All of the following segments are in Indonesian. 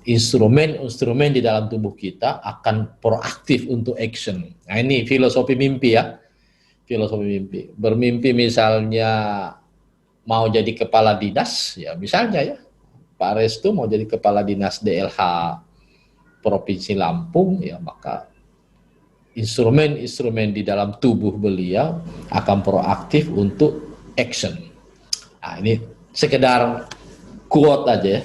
instrumen-instrumen di dalam tubuh kita akan proaktif untuk action. Nah ini filosofi mimpi ya, filosofi mimpi. Bermimpi misalnya mau jadi kepala dinas, ya misalnya ya, Pak Restu mau jadi kepala dinas DLH Provinsi Lampung, ya maka instrumen-instrumen di dalam tubuh beliau akan proaktif untuk action. Nah ini sekedar quote aja ya.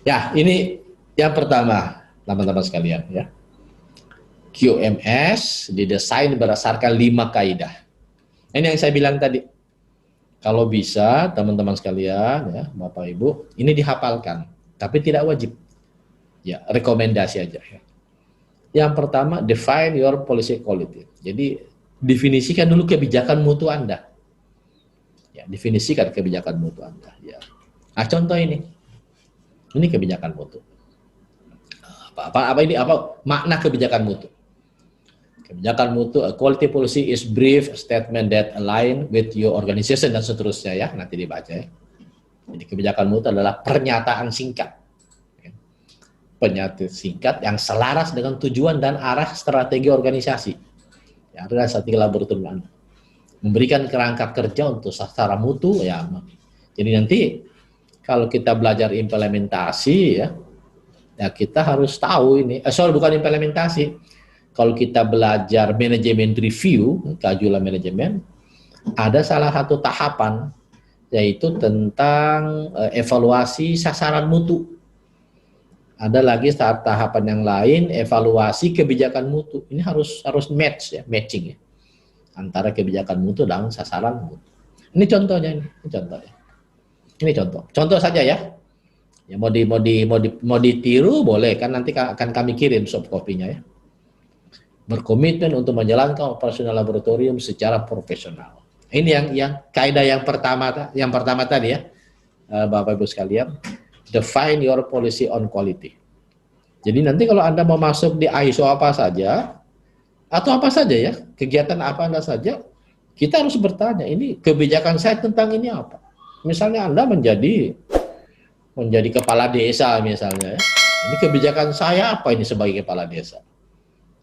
Ya ini yang pertama teman-teman sekalian ya. QMS didesain berdasarkan 5 kaidah. Ini yang saya bilang tadi. Kalau bisa teman-teman sekalian ya, Bapak Ibu, ini dihafalkan, tapi tidak wajib. Ya, rekomendasi aja ya. Yang pertama, define your policy quality. Jadi definisikan dulu kebijakan mutu Anda. Ya, definisikan kebijakan mutu Anda ya. Nah, contoh ini. Ini kebijakan mutu. Apa makna kebijakan mutu? Kebijakan mutu, a quality policy is brief statement that align with your organization dan seterusnya ya, nanti dibaca ya. Jadi kebijakan mutu adalah pernyataan singkat. Pernyataan singkat yang selaras dengan tujuan dan arah strategi organisasi. Ya, adalah strategi laboratorium Anda. Memberikan kerangka kerja untuk sasaran mutu ya. Jadi nanti kalau kita belajar implementasi ya, ya kita harus tahu ini. Bukan implementasi. Kalau kita belajar manajemen review, kajian manajemen, ada salah satu tahapan yaitu tentang evaluasi sasaran mutu. Ada lagi tahapan yang lain, evaluasi kebijakan mutu. Ini harus match ya, matching ya, antara kebijakan mutu dan sasaran mutu. Ini contohnya, ini contohnya. Ini contoh saja ya. Ya mau ditiru boleh kan, nanti akan kami kirim soft copy-nya ya. Berkomitmen untuk menjalankan operasional laboratorium secara profesional. Ini yang kaidah yang pertama tadi ya, Bapak Ibu sekalian, define your policy on quality. Jadi nanti kalau Anda mau masuk di ISO apa saja, atau apa saja ya, kegiatan apa Anda saja, kita harus bertanya, ini kebijakan saya tentang ini apa? Misalnya Anda menjadi kepala desa misalnya ya, ini kebijakan saya apa ini sebagai kepala desa?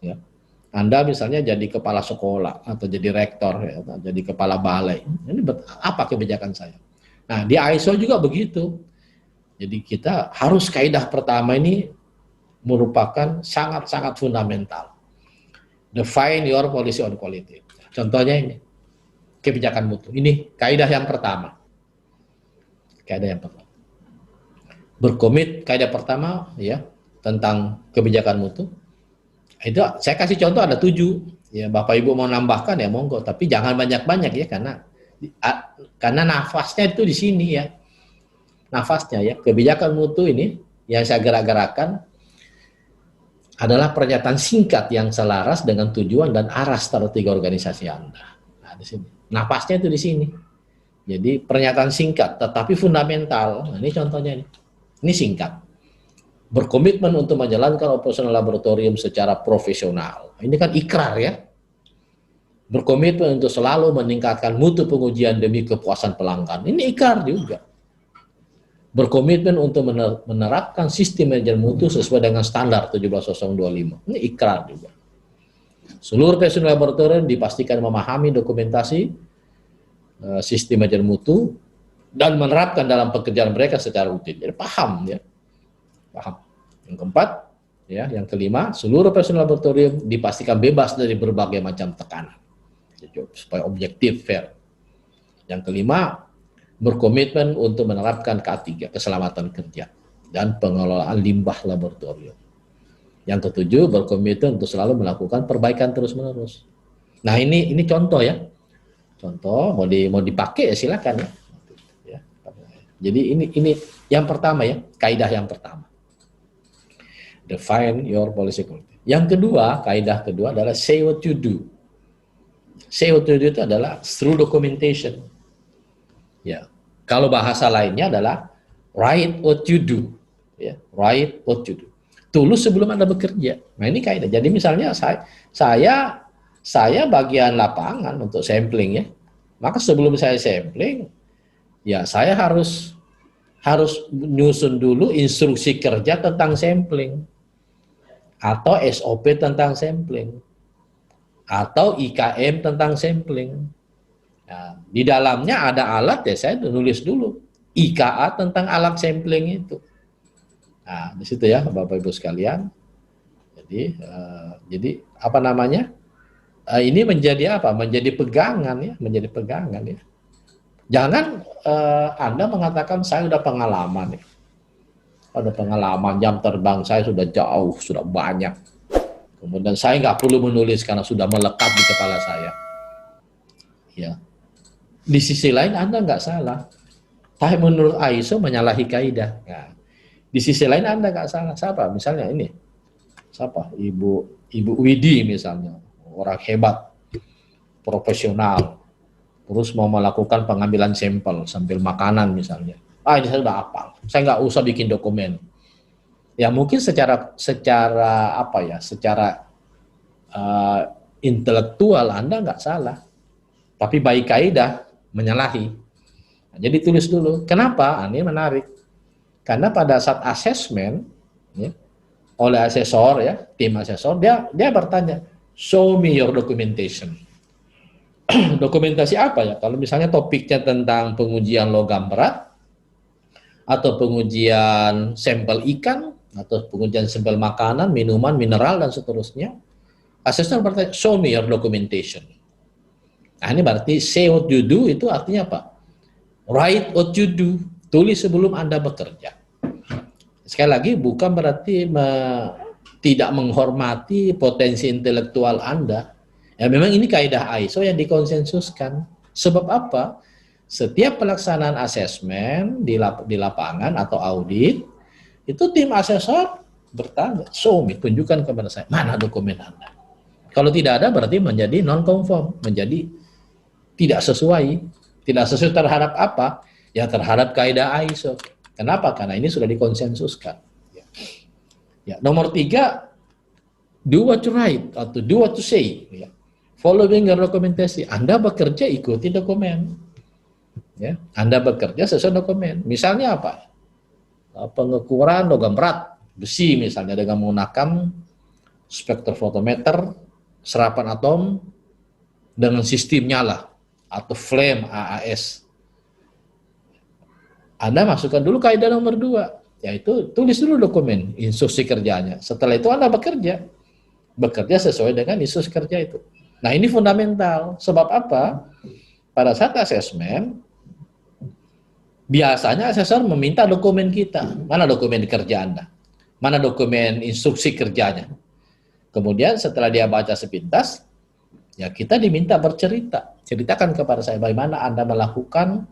Ya. Anda misalnya jadi kepala sekolah atau jadi rektor ya, atau jadi kepala balai. Ini apa kebijakan saya? Nah, di ISO juga begitu. Jadi kita harus kaidah pertama ini merupakan sangat-sangat fundamental. Define your policy on quality. Contohnya ini, kebijakan mutu. Ini kaidah yang pertama. Kaidah yang pertama. Berkomit, kaidah pertama ya, tentang kebijakan mutu. Itu saya kasih contoh ada 7 ya, Bapak Ibu mau nambahkan ya monggo, tapi jangan banyak-banyak ya, karena nafasnya itu di sini ya, nafasnya ya. Kebijakan mutu ini yang saya gerak-gerakan adalah pernyataan singkat yang selaras dengan tujuan dan arah strategi organisasi Anda. Nah, di sini nafasnya itu di sini. Jadi pernyataan singkat tetapi fundamental. Nah, ini contohnya ini singkat. Berkomitmen untuk menjalankan operasional laboratorium secara profesional. Ini kan ikrar ya. Berkomitmen untuk selalu meningkatkan mutu pengujian demi kepuasan pelanggan. Ini ikrar juga. Berkomitmen untuk menerapkan sistem manajemen mutu sesuai dengan standar 17025. Ini ikrar juga. Seluruh personel laboratorium dipastikan memahami dokumentasi sistem manajemen mutu dan menerapkan dalam pekerjaan mereka secara rutin. Jadi paham ya. Paham. Yang keempat, ya, yang kelima, seluruh personel laboratorium dipastikan bebas dari berbagai macam tekanan, supaya objektif, fair. Yang kelima, berkomitmen untuk menerapkan K3, keselamatan kerja dan pengelolaan limbah laboratorium. Yang ketujuh, berkomitmen untuk selalu melakukan perbaikan terus-menerus. Nah ini contoh ya, contoh mau dipakai ya silakan ya. Jadi ini yang pertama ya, kaidah yang pertama. Define your policy quality. Yang kedua, kaidah kedua adalah say what you do. Say what you do itu adalah through documentation. Ya, kalau bahasa lainnya adalah write what you do. Ya, write what you do. Tulis sebelum Anda bekerja. Nah ini kaidah. Jadi misalnya saya bagian lapangan untuk sampling ya. Maka sebelum saya sampling, ya saya harus harus nyusun dulu instruksi kerja tentang sampling, atau SOP tentang sampling, atau IKM tentang sampling. Nah, di dalamnya ada alat, ya saya nulis dulu IKA tentang alat sampling itu. Nah, di situ ya Bapak Ibu sekalian. Jadi apa namanya? Ini menjadi apa? Menjadi pegangan ya, menjadi pegangan ya. Jangan Anda mengatakan saya udah pengalaman ya. Ada pengalaman, jam terbang saya sudah jauh, sudah banyak. Kemudian saya nggak perlu menulis karena sudah melekat di kepala saya. Ya. Di sisi lain Anda nggak salah. Tapi menurut ISO menyalahi kaidah. Nah, di sisi lain Anda nggak salah. Siapa? Misalnya ini. Siapa? Ibu Widi misalnya. Orang hebat, profesional. Terus mau melakukan pengambilan sampel sambil makanan misalnya. Ini saya udah hafal. Saya nggak usah bikin dokumen. Ya mungkin secara apa ya? Secara intelektual Anda nggak salah. Tapi baik kaidah menyalahi. Nah, jadi tulis dulu. Kenapa? Ini menarik. Karena pada saat asesmen ya, oleh asesor ya, tim asesor, dia bertanya, show me your documentation. Dokumentasi apa ya? Kalau misalnya topiknya tentang pengujian logam berat, atau pengujian sampel ikan, atau pengujian sampel makanan, minuman, mineral, dan seterusnya, asesor bertanya, show me your documentation. Nah ini berarti say what you do itu artinya apa? Write what you do. Tulis sebelum Anda bekerja. Sekali lagi bukan berarti tidak menghormati potensi intelektual Anda. Ya memang ini kaidah ISO yang dikonsensuskan. Sebab apa? Setiap pelaksanaan asesmen di lapangan atau audit, itu tim asesor bertanya, show me, tunjukkan kepada saya, mana dokumen Anda. Kalau tidak ada berarti menjadi non-conform, menjadi tidak sesuai terhadap apa? Ya terhadap kaidah ISO. Kenapa? Karena ini sudah dikonsensuskan. Ya. Nomor 3, do what you write atau do what you say. Ya. Following your documentation. Anda bekerja ikuti dokumen. Ya. Anda bekerja sesuai dokumen. Misalnya apa? Pengukuran logam berat besi misalnya dengan menggunakan spektrofotometer, serapan atom dengan sistem nyala atau flame AAS. Anda masukkan dulu kaidah nomor 2, yaitu tulis dulu dokumen instruksi kerjanya. Setelah itu Anda bekerja sesuai dengan instruksi kerja itu. Nah ini fundamental. Sebab apa? Pada saat asesmen, biasanya asesor meminta dokumen kita. Mana dokumen kerja Anda? Mana dokumen instruksi kerjanya? Kemudian setelah dia baca sepintas, ya kita diminta bercerita. Ceritakan kepada saya bagaimana Anda melakukan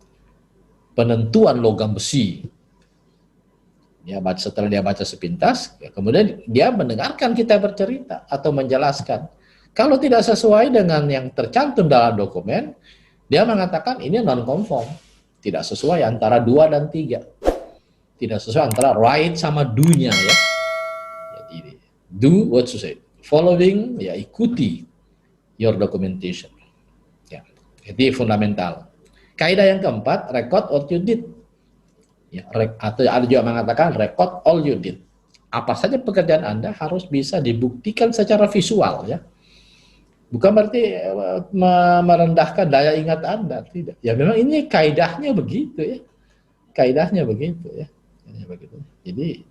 penentuan logam besi. Ya, setelah dia baca sepintas, ya, kemudian dia mendengarkan kita bercerita atau menjelaskan. Kalau tidak sesuai dengan yang tercantum dalam dokumen, dia mengatakan ini non-conform. Tidak sesuai antara 2 dan 3. Tidak sesuai antara right sama do-nya ya. Jadi do what you say. Following, ya ikuti your documentation. Ya, itu fundamental. Kaidah yang keempat, record what you did. Ya, atau ada juga mengatakan record all you did. Apa saja pekerjaan Anda harus bisa dibuktikan secara visual ya. Bukan berarti merendahkan daya ingat Anda, tidak. Ya memang ini kaidahnya begitu ya. Kaidahnya begitu ya. Jadi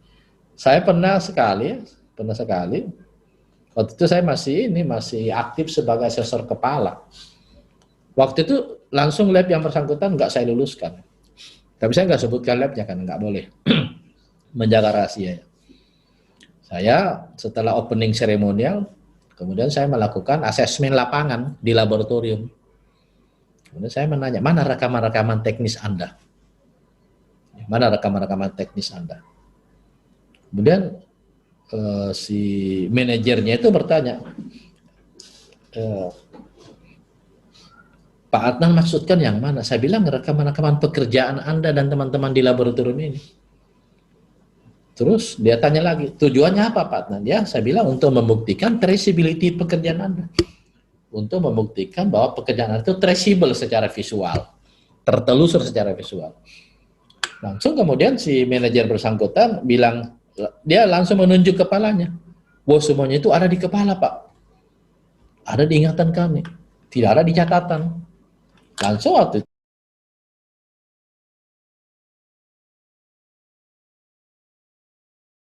saya pernah sekali waktu itu saya masih aktif sebagai asesor kepala. Waktu itu langsung lab yang bersangkutan nggak saya luluskan. Tapi saya nggak sebutkan labnya karena nggak boleh menjaga rahasia. Saya setelah opening seremonial, kemudian saya melakukan asesmen lapangan di laboratorium. Kemudian saya menanya, mana rekaman-rekaman teknis Anda? Mana rekaman-rekaman teknis Anda? Kemudian si manajernya itu bertanya, Pak Adnan maksudkan yang mana? Saya bilang rekaman-rekaman pekerjaan Anda dan teman-teman di laboratorium ini. Terus dia tanya lagi, tujuannya apa Pak Adnan? Ya, saya bilang untuk membuktikan traceability pekerjaan Anda. Untuk membuktikan bahwa pekerjaan Anda itu traceable secara visual. Tertelusur secara visual. Langsung kemudian si manajer bersangkutan bilang, dia langsung menunjuk kepalanya. Wah, semuanya itu ada di kepala, Pak. Ada di ingatan kami. Tidak ada di catatan. Langsung waktu